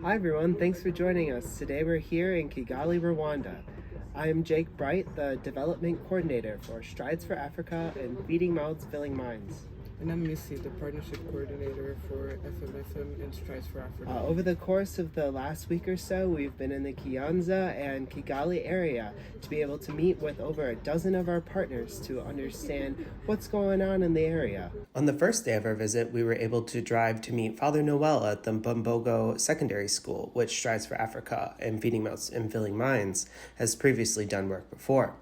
Hi everyone, thanks for joining us. Today we're here in Kigali, Rwanda. I'm Jake Bright, the Development Coordinator for Strides for Africa and Feeding Mouths, Filling Minds. And I'm Missy, the Partnership Coordinator for FMFM and Strides for Africa. Over the course of the last week or so, we've been in the Kianza and Kigali area to be able to meet with over a dozen of our partners to understand what's going on in the area. On the first day of our visit, we were able to drive to meet Father Noel at the Bumbogo Secondary School, which Strides for Africa and Feeding Mouths and Filling Minds has previously done work before.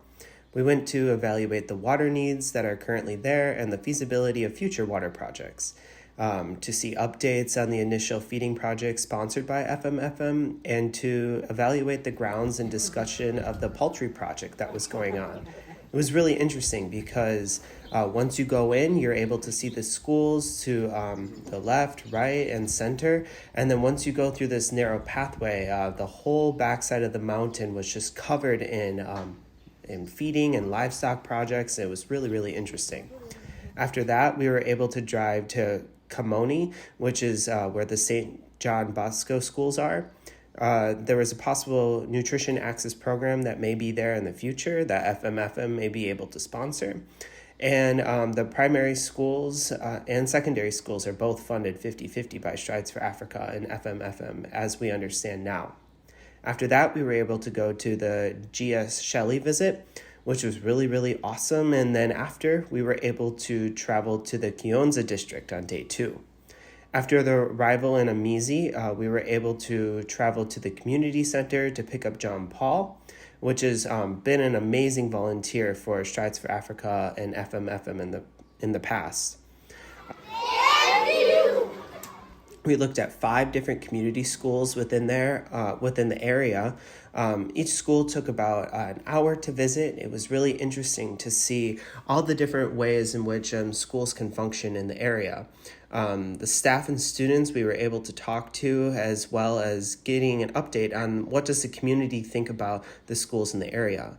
We went to evaluate the water needs that are currently there and the feasibility of future water projects, to see updates on the initial feeding project sponsored by FMFM, and to evaluate the grounds and discussion of the poultry project that was going on. It was really interesting because once you go in, you're able to see the schools to the left, right, and center. And then once you go through this narrow pathway, the whole backside of the mountain was just covered in feeding and livestock projects. It was really, really interesting. After that, we were able to drive to Kamoni, which is where the St. John Bosco schools are. There was a possible nutrition access program that may be there in the future that FMFM may be able to sponsor. And the primary schools and secondary schools are both funded 50-50 by Strides for Africa and FMFM, as we understand now. After that, we were able to go to the GS Shelley visit, which was really, really awesome. And then after, we were able to travel to the Kionza district on day 2. After the arrival in Amizi, we were able to travel to the community center to pick up John Paul, which has been an amazing volunteer for Strides for Africa and FMFM in the past. We looked at 5 different community schools within the area. Each school took about an hour to visit. It was really interesting to see all the different ways in which schools can function in the area. The staff and students we were able to talk to, as well as getting an update on what does the community think about the schools in the area.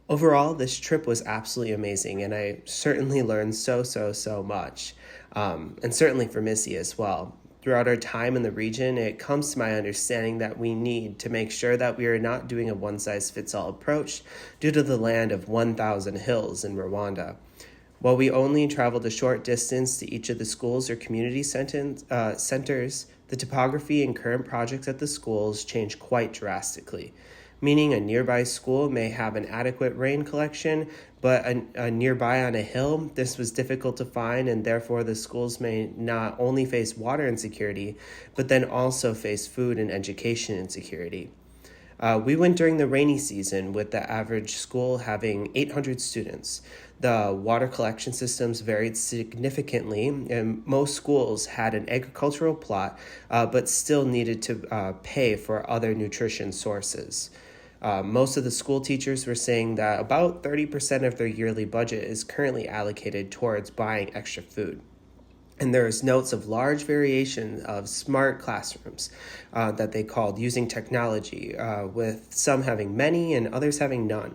Overall, this trip was absolutely amazing, and I certainly learned so much, and certainly for Missy as well. Throughout our time in the region, it comes to my understanding that we need to make sure that we are not doing a one-size-fits-all approach due to the land of 1,000 hills in Rwanda. While we only traveled a short distance to each of the schools or community centers, the topography and current projects at the schools change quite drastically, meaning a nearby school may have an adequate rain collection, but a nearby on a hill, this was difficult to find, and therefore the schools may not only face water insecurity, but then also face food and education insecurity. We went during the rainy season with the average school having 800 students. The water collection systems varied significantly, and most schools had an agricultural plot, but still needed to pay for other nutrition sources. Most of the school teachers were saying that about 30% of their yearly budget is currently allocated towards buying extra food. And there's notes of large variation of smart classrooms that they called using technology, with some having many and others having none.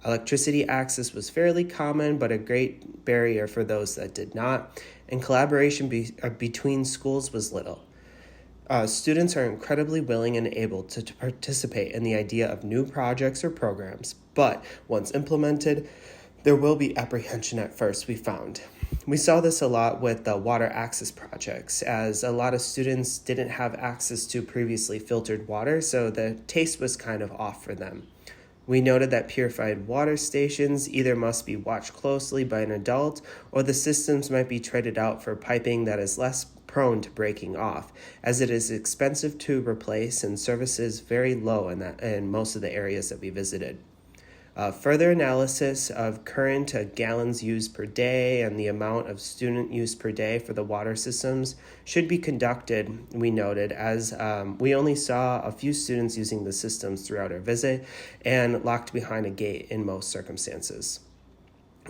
Electricity access was fairly common, but a great barrier for those that did not, and collaboration between schools was little. Students are incredibly willing and able to participate in the idea of new projects or programs, but once implemented, there will be apprehension at first, we found. We saw this a lot with the water access projects, as a lot of students didn't have access to previously filtered water, so the taste was kind of off for them. We noted that purified water stations either must be watched closely by an adult, or the systems might be traded out for piping that is less prone to breaking off, as it is expensive to replace and services very low in most of the areas that we visited. Further analysis of current gallons used per day and the amount of student use per day for the water systems should be conducted, we noted, as we only saw a few students using the systems throughout our visit and locked behind a gate in most circumstances.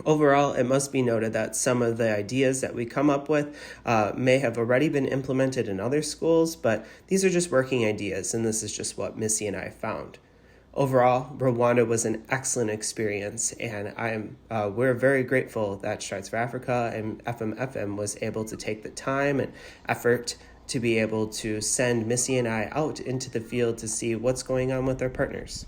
Overall, it must be noted that some of the ideas that we come up with may have already been implemented in other schools, but these are just working ideas, and this is just what Missy and I found. Overall, Rwanda was an excellent experience, and we're very grateful that Strides for Africa and FMFM was able to take the time and effort to be able to send Missy and I out into the field to see what's going on with our partners.